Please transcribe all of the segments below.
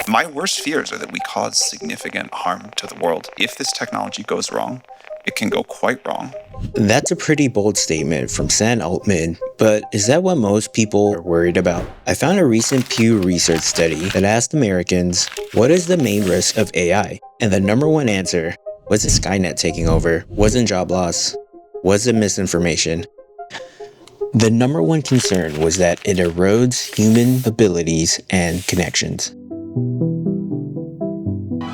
My worst fears are that we cause significant harm to the world. If this technology goes wrong, it can go quite wrong. That's a pretty bold statement from Sam Altman, but is that what most people are worried about? I found a recent Pew Research study that asked Americans, what is the main risk of AI? And the number one answer wasn't Skynet taking over, wasn't job loss, wasn't misinformation. The number one concern was that it erodes human abilities and connections.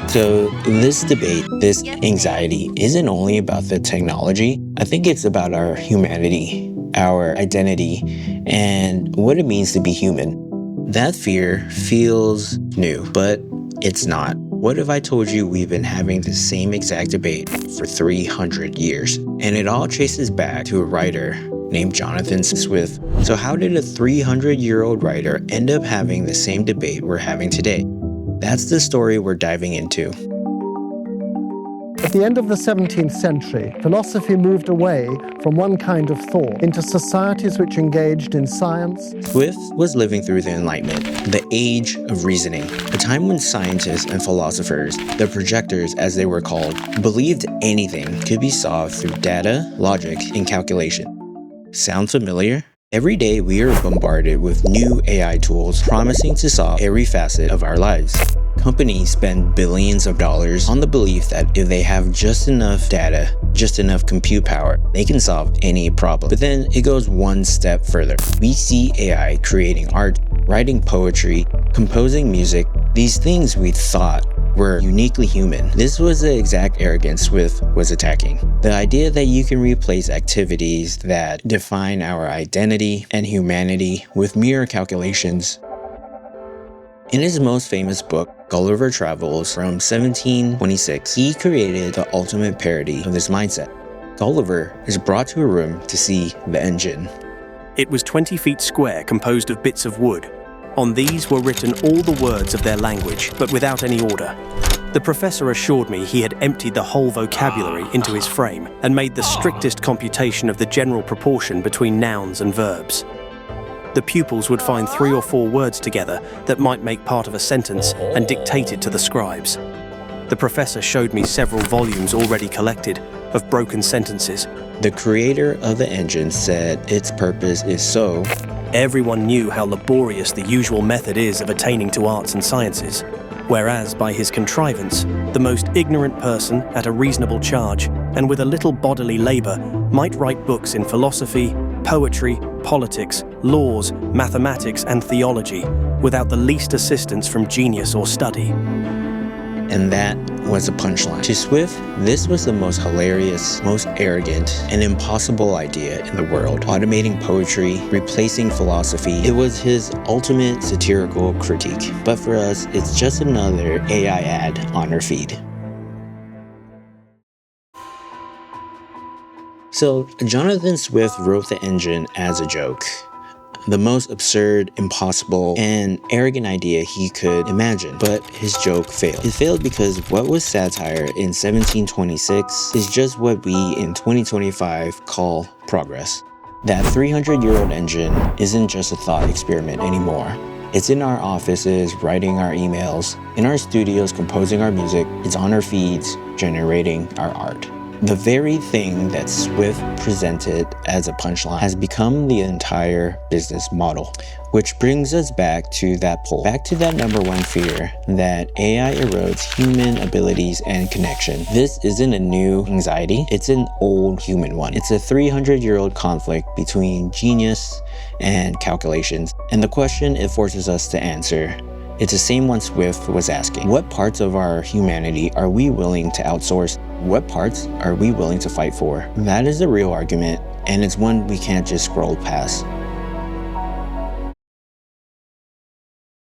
So this debate, this anxiety, isn't only about the technology. I think it's about our humanity, our identity, and what it means to be human. That fear feels new, but it's not. What if I told you we've been having the same exact debate for 300 years? And it all traces back to a writer named Jonathan Swift. So how did a 300-year-old writer end up having the same debate we're having today? That's the story we're diving into. At the end of the 17th century, philosophy moved away from one kind of thought into societies which engaged in science. Swift was living through the Enlightenment, the age of reasoning, a time when scientists and philosophers, the projectors as they were called, believed anything could be solved through data, logic, and calculation. Sound familiar? Every day we are bombarded with new AI tools promising to solve every facet of our lives. Companies spend billions of dollars on the belief that if they have just enough data, just enough compute power, they can solve any problem. But then it goes one step further. We see AI creating art, writing poetry, composing music, these things we thought were uniquely human. This was the exact arrogance Swift was attacking. The idea that you can replace activities that define our identity and humanity with mere calculations. In his most famous book, Gulliver Travels from 1726, he created the ultimate parody of this mindset. Gulliver is brought to a room to see the engine. It was 20 feet square, composed of bits of wood. On these were written all the words of their language, but without any order. The professor assured me he had emptied the whole vocabulary into his frame and made the strictest computation of the general proportion between nouns and verbs. The pupils would find 3 or 4 words together that might make part of a sentence and dictate it to the scribes. The professor showed me several volumes already collected of broken sentences. The creator of the engine said its purpose is so everyone knew how laborious the usual method is of attaining to arts and sciences, whereas by his contrivance, the most ignorant person at a reasonable charge and with a little bodily labour might write books in philosophy, poetry, politics, laws, mathematics and theology without the least assistance from genius or study. And that was a punchline. To Swift, this was the most hilarious, most arrogant, and impossible idea in the world. Automating poetry, replacing philosophy, it was his ultimate satirical critique. But for us, it's just another AI ad on our feed. So, Jonathan Swift wrote the engine as a joke. The most absurd, impossible, and arrogant idea he could imagine. But his joke failed. It failed because what was satire in 1726 is just what we in 2025 call progress. That 300-year-old engine isn't just a thought experiment anymore. It's in our offices, writing our emails, in our studios, composing our music. It's on our feeds, generating our art. The very thing that Swift presented as a punchline has become the entire business model. Which brings us back to that poll. Back to that number one fear, that AI erodes human abilities and connection. This isn't a new anxiety, it's an old human one. It's a 300-year-old conflict between genius and calculations. And the question it forces us to answer, it's the same one Swift was asking. What parts of our humanity are we willing to outsource? What parts are we willing to fight for? That is the real argument, and it's one we can't just scroll past.